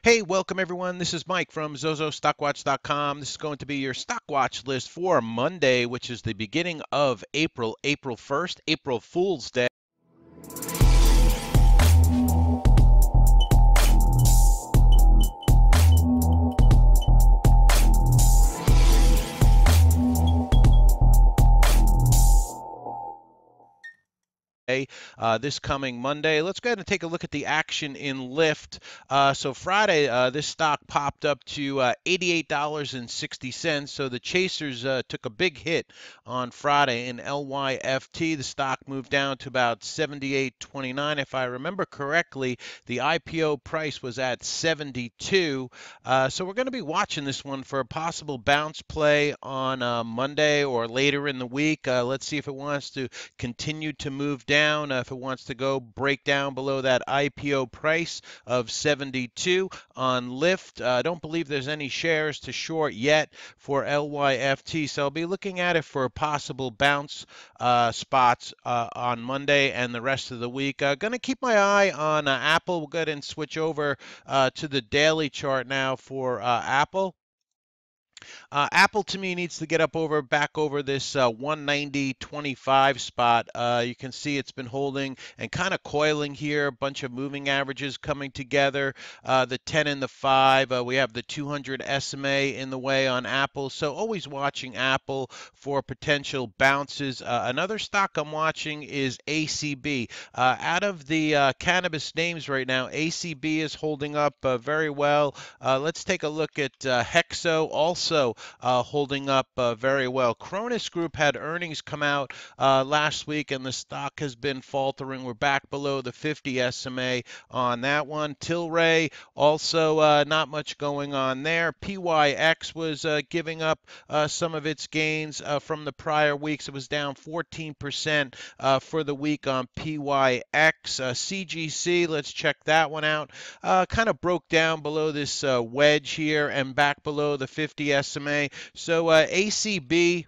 Hey, welcome everyone. This is Mike from zozostockwatch.com. This is going to be your stock watch list for Monday, which is the beginning of April, April 1st, April Fool's Day. This coming Monday. Let's go ahead and take a look at the action in Lyft. So Friday, this stock popped up to $88.60. So the chasers took a big hit on Friday in LYFT. The stock moved down to about 78.29. If I remember correctly, the IPO price was at 72. So we're going to be watching this one for a possible bounce play on Monday or later in the week. Let's see if it wants to continue to move down, if it wants to go break down below that IPO price of 72 on Lyft. I don't believe there's any shares to short yet for LYFT, so I'll be looking at it for possible bounce spots on Monday and the rest of the week. Going to keep my eye on Apple. We'll go ahead and switch over to the daily chart now for Apple. Apple to me needs to get back over this 190.25 spot. You can see it's been holding and kind of coiling here. A bunch of moving averages coming together. The 10 and the 5. We have the 200 SMA in the way on Apple. So always watching Apple for potential bounces. Another stock I'm watching is ACB. Out of the cannabis names right now, ACB is holding up very well. Let's take a look at Hexo also holding up very well. Cronus Group had earnings come out last week, and the stock has been faltering. We're back below the 50 SMA on that one. Tilray also not much going on there. PYX was giving up some of its gains from the prior weeks. It was down 14% for the week on PYX. CGC, let's check that one out. Kind of broke down below this wedge here and back below the 50 SMA. So ACB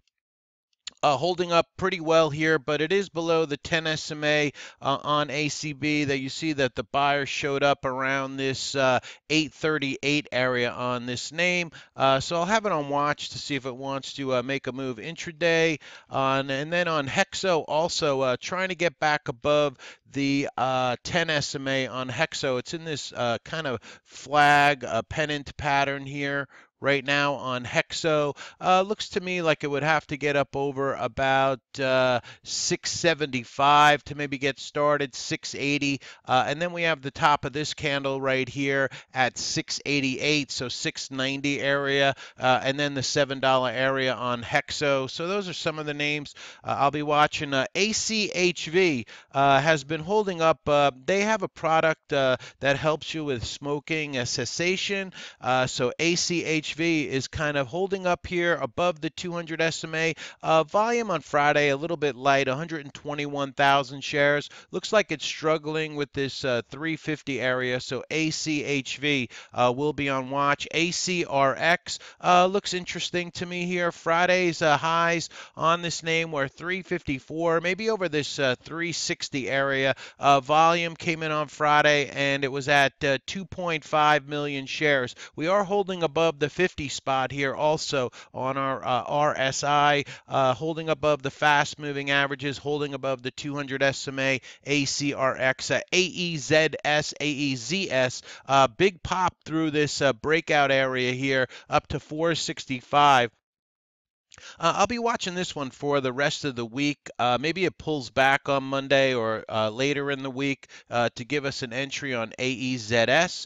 holding up pretty well here, but it is below the 10 SMA on ACB. That you see that the buyer showed up around this 838 area on this name. So I'll have it on watch to see if it wants to make a move intraday. And then on Hexo also trying to get back above the 10 SMA on Hexo. It's in this kind of flag pennant pattern here right now on Hexo. Looks to me like it would have to get up over about 675 to maybe get started, 680. And then we have the top of this candle right here at 688, so 690 area, and then the $7 area on Hexo. So those are some of the names I'll be watching. ACHV has been holding up. They have a product that helps you with smoking cessation. So ACHV is kind of holding up here above the 200 SMA. Volume on Friday a little bit light, 121,000 shares. Looks like it's struggling with this 350 area, so ACHV will be on watch. ACRX looks interesting to me here. Friday's highs on this name were 354, maybe over this 360 area. Volume came in on Friday and it was at 2.5 million shares. We are holding above the 50 spot here also on our RSI, holding above the fast moving averages, holding above the 200 SMA, ACRX, AEZS, AEZS, big pop through this breakout area here up to 465. I'll be watching this one for the rest of the week. Maybe it pulls back on Monday or later in the week to give us an entry on AEZS.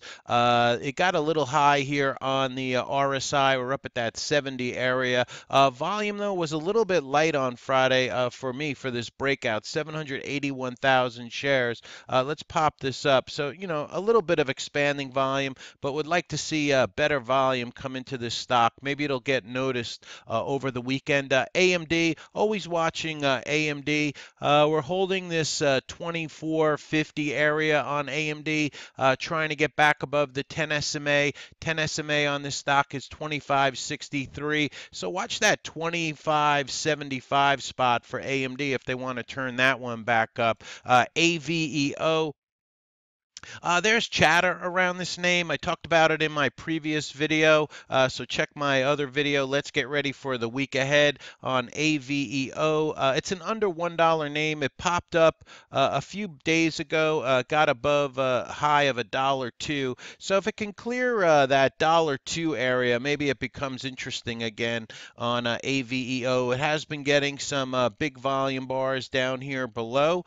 It got a little high here on the RSI. We're up at that 70 area. Volume, though, was a little bit light on Friday for me for this breakout, 781,000 shares. Let's pop this up. So, you know, a little bit of expanding volume, but would like to see better volume come into this stock. Maybe it'll get noticed over the weekend. AMD, always watching AMD. We're holding this 2450 area on AMD, trying to get back above the 10 SMA. 10 SMA on this stock is 2563. So watch that 2575 spot for AMD if they want to turn that one back up. AVEO. There's chatter around this name. I talked about it in my previous video, so check my other video. Let's get ready for the week ahead on AVEO. It's an under $1 name. It popped up a few days ago, got above a high of $1.02. So if it can clear that $1.02 area, maybe it becomes interesting again on AVEO. It has been getting some big volume bars down here below.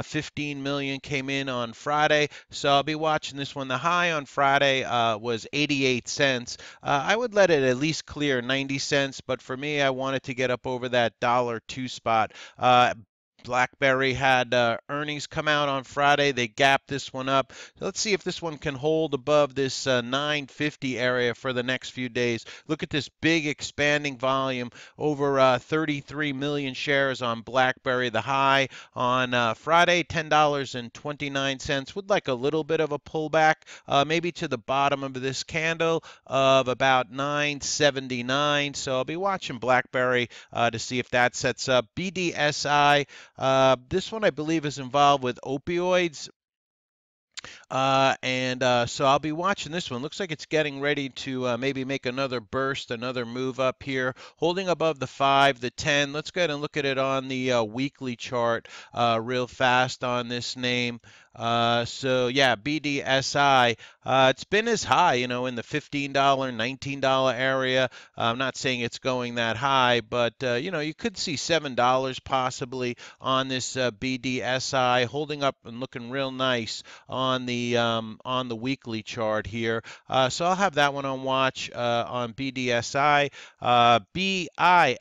15 million came in on Friday, so I'll be watching this one. The high on Friday was 88 cents. I would let it at least clear 90 cents, but for me, I wanted to get up over that $1.02 spot. BlackBerry had earnings come out on Friday. They gapped this one up. So let's see if this one can hold above this 950 area for the next few days. Look at this big expanding volume, over 33 million shares on BlackBerry. The high on Friday, $10.29. Would like a little bit of a pullback, maybe to the bottom of this candle of about 979. So I'll be watching BlackBerry to see if that sets up. BDSI. This one I believe is involved with opioids. So I'll be watching this one. Looks like it's getting ready to maybe make another burst, another move up here, holding above the 5, the 10. Let's go ahead and look at it on the weekly chart real fast on this name. So yeah, BDSI, it's been as high, in the $15, $19 area. I'm not saying it's going that high, but you could see $7 possibly on this BDSI, holding up and looking real nice on the weekly chart here. So I'll have that one on watch on BDSI. BILI,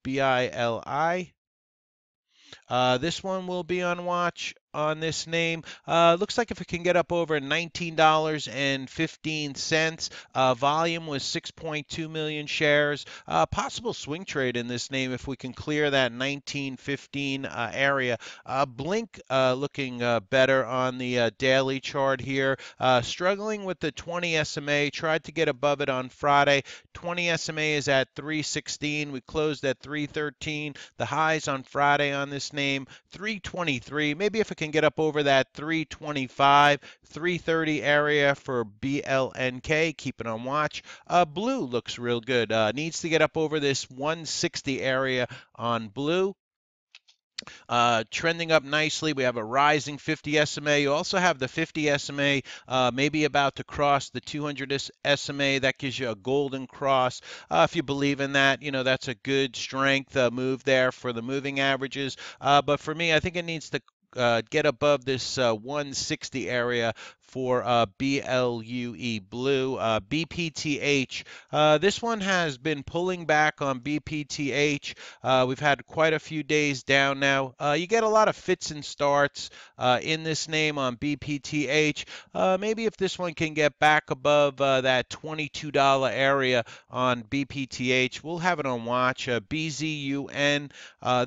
BILI. This one will be on watch on this name. Looks like if it can get up over $19.15, volume was 6.2 million shares. Possible swing trade in this name if we can clear that 1915 area. Blink looking better on the daily chart here. Struggling with the 20 SMA. Tried to get above it on Friday. 20 SMA is at 316. We closed at 313. The highs on Friday on this name, 323. Maybe if it can get up over that 325, 330 area for BLNK, keep it on watch. Blue looks real good. Needs to get up over this 160 area on blue. Trending up nicely. We have a rising 50 SMA. You also have the 50 SMA maybe about to cross the 200 SMA. That gives you a golden cross. If you believe in that, that's a good strength move there for the moving averages. But for me, I think it needs to get above this 160 area for BLUE blue. BPTH. This one has been pulling back on BPTH. We've had quite a few days down now. You get a lot of fits and starts in this name on BPTH. Maybe if this one can get back above that $22 area on BPTH, we'll have it on watch. BZUN.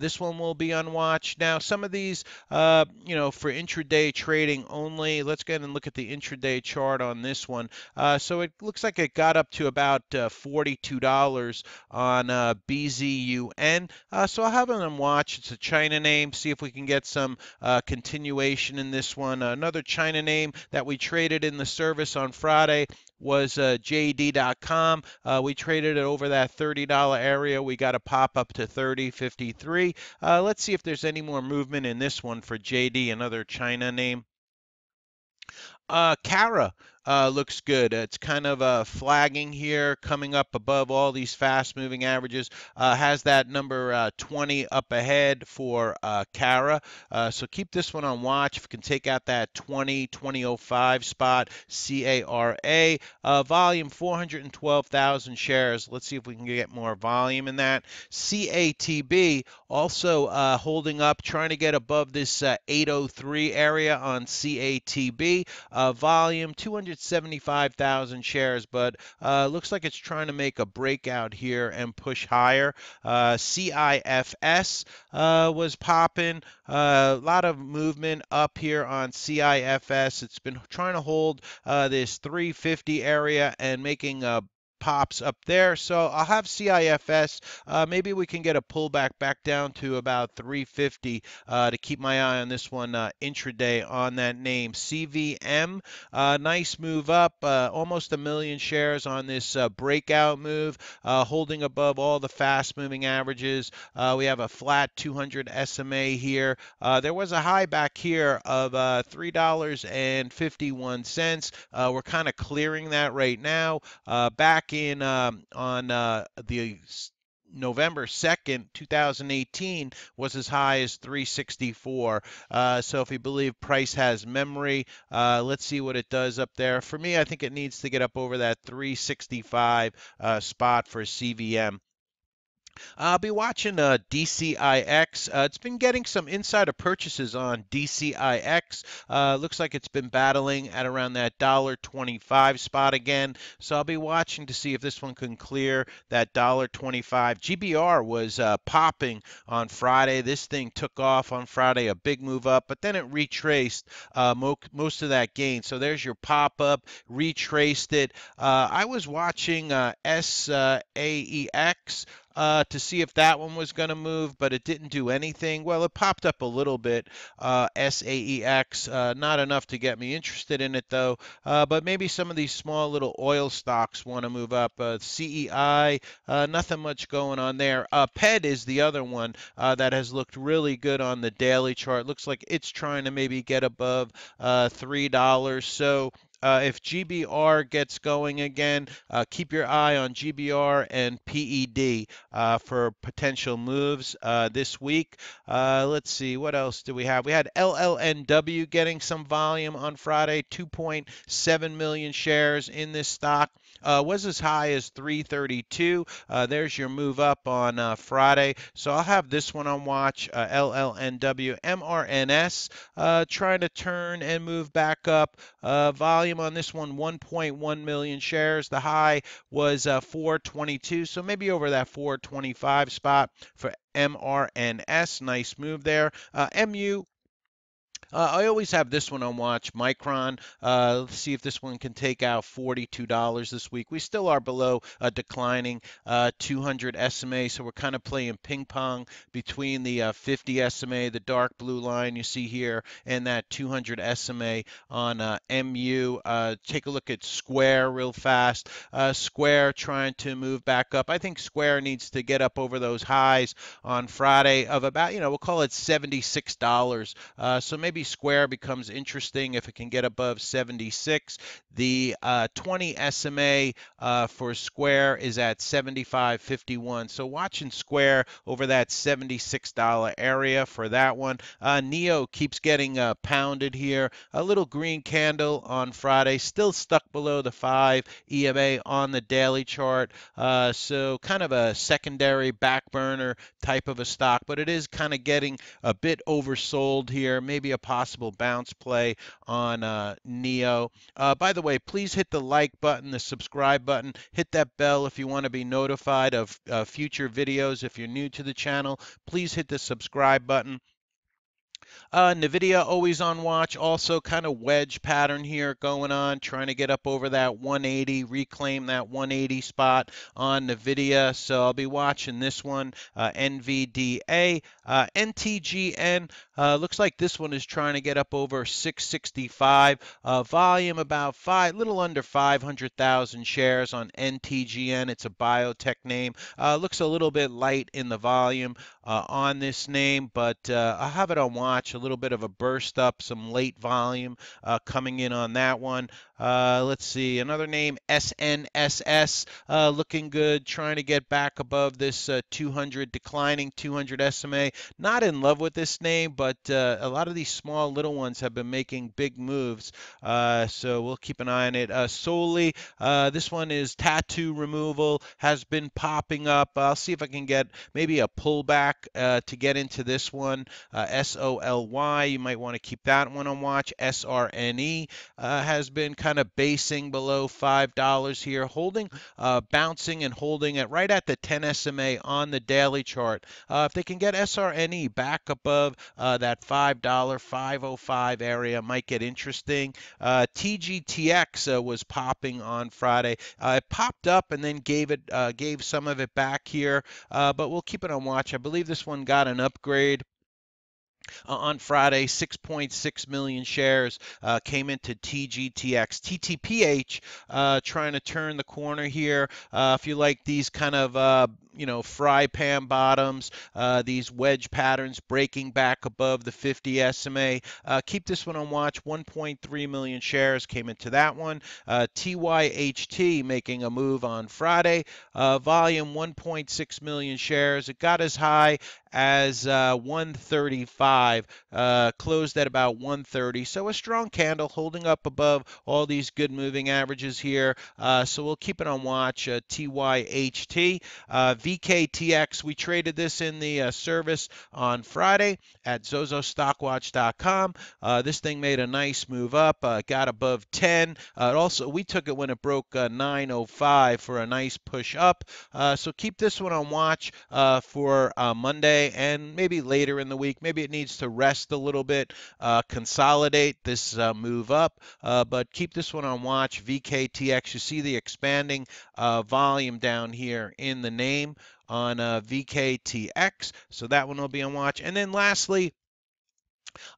This one will be on watch. Now, some of these, for intraday trading only. Let's go ahead and look at the intraday chart on this one. So it looks like it got up to about $42 on BZUN. So I'll have it on watch. It's a China name. See if we can get some continuation in this one. Another China name that we traded in the service on Friday was JD.com. We traded it over that $30 area. We got a pop up to 30.53. Let's see if there's any more movement in this one for JD, another China name. Kara looks good. It's kind of flagging here, coming up above all these fast-moving averages. Has that number 20 up ahead for Kara. So keep this one on watch. If you can take out that 2005 spot, CARA. Volume 412,000 shares. Let's see if we can get more volume in that. CATB also holding up, trying to get above this 803 area on CATB. Volume 275,000 shares, but looks like it's trying to make a breakout here and push higher. CIFS was popping. A lot of movement up here on CIFS. It's been trying to hold this 350 area and making a pops up there. So I'll have CIFS. Maybe we can get a pullback back down to about 350 to keep my eye on this one intraday on that name. CVM, nice move up, almost a million shares on this breakout move, holding above all the fast moving averages. We have a flat 200 SMA here. There was a high back here of $3.51. We're kind of clearing that right now. Back in on the November 2nd, 2018 was as high as 364. So if you believe price has memory, let's see what it does up there. For me, I think it needs to get up over that 365 spot for CVM. I'll be watching DCIX. It's been getting some insider purchases on DCIX. Looks like it's been battling at around that $1.25 spot again. So I'll be watching to see if this one can clear that $1.25. GBR was popping on Friday. This thing took off on Friday, a big move up, but then it retraced most of that gain. So there's your pop up, retraced it. I was watching SAEX. To see if that one was going to move, but it didn't do anything. Well, it popped up a little bit, SAEX, not enough to get me interested in it though, but maybe some of these small little oil stocks want to move up. CEI, nothing much going on there. PED is the other one that has looked really good on the daily chart. Looks like it's trying to maybe get above $3. So if GBR gets going again, keep your eye on GBR and PED for potential moves this week. Let's see, what else do we have? We had LLNW getting some volume on Friday, 2.7 million shares in this stock. Was as high as 332. There's your move up on Friday. So I'll have this one on watch, LLNW. MRNS trying to turn and move back up. Volume on this one, 1.1 million shares. The high was 422. So maybe over that 425 spot for MRNS. Nice move there. MU. I always have this one on watch, Micron. Let's see if this one can take out $42 this week. We still are below a declining 200 SMA, so we're kind of playing ping pong between the 50 SMA, the dark blue line you see here, and that 200 SMA on MU. Take a look at Square real fast. Square trying to move back up. I think Square needs to get up over those highs on Friday of about, we'll call it $76. So maybe Square becomes interesting if it can get above 76. The 20 SMA for Square is at 75.51. So watching Square over that $76 area for that one. Neo keeps getting pounded here. A little green candle on Friday, still stuck below the 5 EMA on the daily chart. So kind of a secondary back burner type of a stock, but it is kind of getting a bit oversold here. Maybe a possible bounce play on Neo. By the way, please hit the like button, the subscribe button, hit that bell if you want to be notified of future videos. If you're new to the channel, please hit the subscribe button. NVIDIA always on watch, also kind of wedge pattern here going on, trying to get up over that 180, reclaim that 180 spot on NVIDIA. So I'll be watching this one, NVDA. NTGN, looks like this one is trying to get up over 665. Volume about little under 500,000 shares on NTGN. It's a biotech name. Looks a little bit light in the volume on this name, but I'll have it on watch. A little bit of a burst up, some late volume coming in on that one. Let's see, another name, SNSS, looking good, trying to get back above this 200, declining 200 SMA. Not in love with this name, but a lot of these small little ones have been making big moves, so we'll keep an eye on it. Solely, this one is tattoo removal, has been popping up. I'll see if I can get maybe a pullback to get into this one. SOLY, you might want to keep that one on watch. SRNE has been kind of basing below $5 here, holding, bouncing and holding it right at the 10 SMA on the daily chart. If they can get SRNE back above that $5, 505 area might get interesting. TGTX was popping on Friday. It popped up and then gave some of it back here, but we'll keep it on watch. I believe this one got an upgrade on Friday. 6.6 million shares came into TGTX. TTPH trying to turn the corner here. If you like these kind of fry pan bottoms, these wedge patterns breaking back above the 50 SMA. Keep this one on watch. 1.3 million shares came into that one. TYHT making a move on Friday. Volume 1.6 million shares. It got as high as 135, closed at about 130. So a strong candle holding up above all these good moving averages here. So we'll keep it on watch. TYHT. VKTX, we traded this in the service on Friday at zozostockwatch.com. This thing made a nice move up, got above 10. Also, we took it when it broke 905 for a nice push up. So keep this one on watch for Monday and maybe later in the week. Maybe it needs to rest a little bit, consolidate this move up, but keep this one on watch. VKTX, you see the expanding volume down here in the name on VKTX, so that one will be on watch. And then lastly,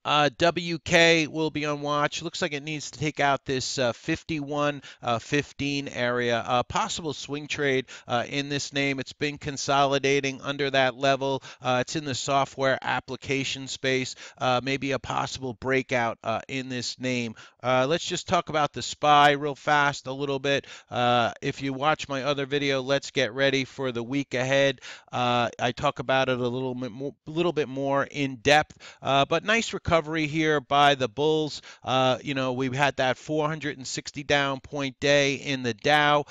WK will be on watch. Looks like it needs to take out this 51.15 area. Possible swing trade in this name. It's been consolidating under that level. It's in the software application space. Maybe a possible breakout in this name. Let's just talk about the SPY real fast a little bit. If you watch my other video, let's get ready for the week ahead. I talk about it a little bit more in depth, but nice recovery here by the bulls. We've had that 460 down point day in the Dow.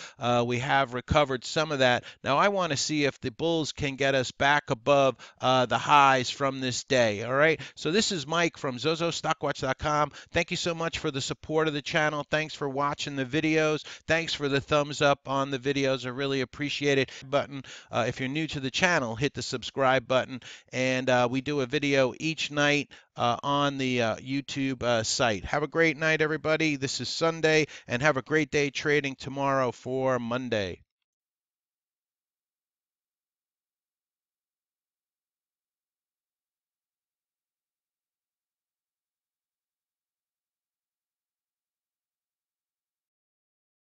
We have recovered some of that. Now I want to see if the bulls can get us back above the highs from this day. All right. So this is Mike from zozostockwatch.com. Thank you so much for the support of the channel. Thanks for watching the videos. Thanks for the thumbs up on the videos. I really appreciate it. If you're new to the channel, hit the subscribe button, and we do a video each night on the YouTube site. Have a great night, everybody. This is Sunday, and have a great day trading tomorrow for Monday.